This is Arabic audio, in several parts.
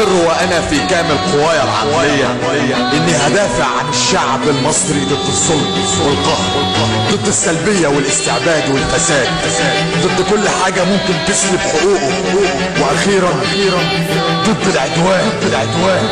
أقر وأنا في كامل قواي العقلية إني هدافع عن الشعب المصري ضد الظلم والقهر، ضد السلبية والاستعباد والفساد، ضد كل حاجة ممكن تسلب حقوقه، وأخيرا ضد العدوان.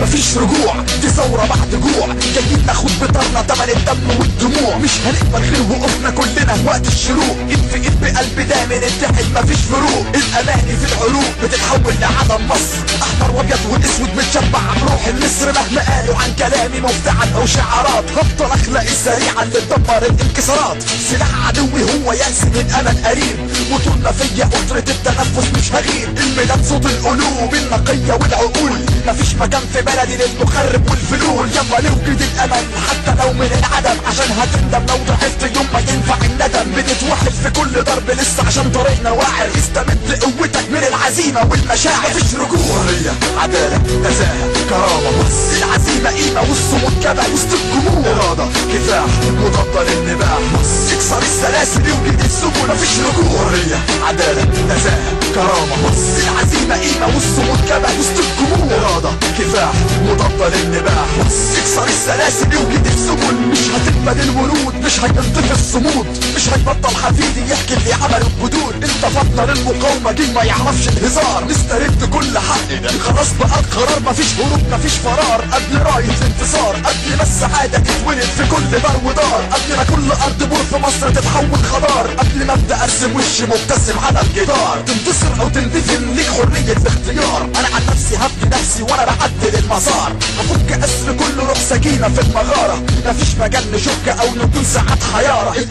مفيش رجوع، دي ثورة بعد جوع، جايين ناخد بطارنا تمن الدم والدموع. مش هنقبل غير وقوفنا كلنا وقت الشروق، ايد في ايد بقلب دامن نتحد مفيش فروق. الاماني في العروق بتتحول لعدم مصر، احمر وابيض والاسود متشبع عن روح النسر. مهما قالوا عن كلامي مفتعل او شعارات، هفضل اخلاقي السريعة اللي تدمر الانكسارات. سلاح عدوي هو يأس من امل قريب، وطول ما فيا قدرة التنفس مش هغير. الميلاد صوت القلوب النقية والعقول، مفيش مكان في بلدي للمخرب والفلول. يلا نوجد الامل حتى لو من العدم، عشان هتندم لو ضعفت يوم ما ينفع الندم. بنتوحد في كل ضرب لسه عشان طريقنا واعر، استمد قوتك من العزيمة والمشاعر. مفيش رجوع، حرية، عدالة، نزاهة، كرامة، بص العزيمة قيمة والصمود جبل وسط الجموع. إرادة، كفاح، مضادة للنباح، بص اكسر السلاسل يوجد السبل. مفيش رجوع، حرية، عدالة، نزاهة، كرامة، بص العزيمة قيمة والصمود جبل وسط الجموع. إرادة، كفاح، مضادة للنباح، بص اكسر السلاسل يوجد السبل. مش هتقبل الورود، مش هينطفي الصمود، مش هيبطل حفيدي يحكي اللي عمله الجدود. انت فضل المقاومة دي ما يعرفش الهزار، نسترد كل حق خلاص بقى القرار. مفيش هروب مفيش فرار، قبل راية الانتصار، قبل ما السعادة تتولد في كل دار ودار، قبل ما كل ارض بور في مصر تتحول خضار، قبل ما ابدا ارسم وش مبتسم على الجدار. تنتصر او تندفن ليك حرية الاختيار، انا عن نفسي هبني نفسي وانا بعدل المسار. هفك اسر كل روح سكينة في المغارة، مفيش مجال نشك او نكون ساعات حيارة.